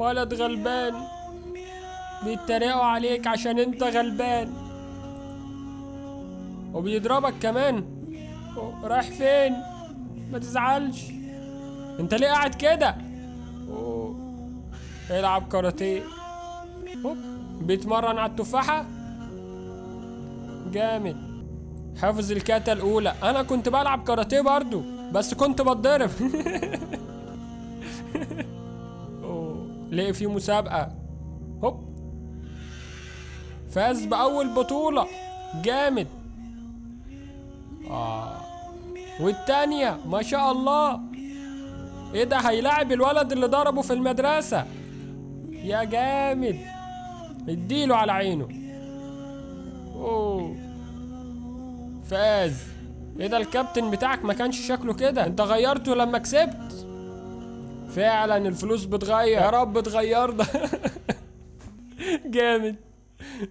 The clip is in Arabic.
ولد غلبان، بيتريقوا عليك عشان انت غلبان، وبيضربك كمان. رايح فين؟ ما تزعلش، انت ليه قاعد كده؟ العب كاراتيه. بيتمرن على التفاحة. جامد. حافظ الكاتا الاولى. انا كنت بلعب كاراتيه برضو بس كنت بتضرب. ليه في مسابقة؟ هوب، فاز بأول بطولة. جامد. والتانية ما شاء الله. ايه ده، هيلاعب الولد اللي ضربه في المدرسة. يا جامد، اديله على عينه. اوه، فاز. ايه ده، الكابتن بتاعك ما كانش شكله كده، انت غيرته لما كسبت. فعلا الفلوس بتغير، يا رب تغيرنا. جامد.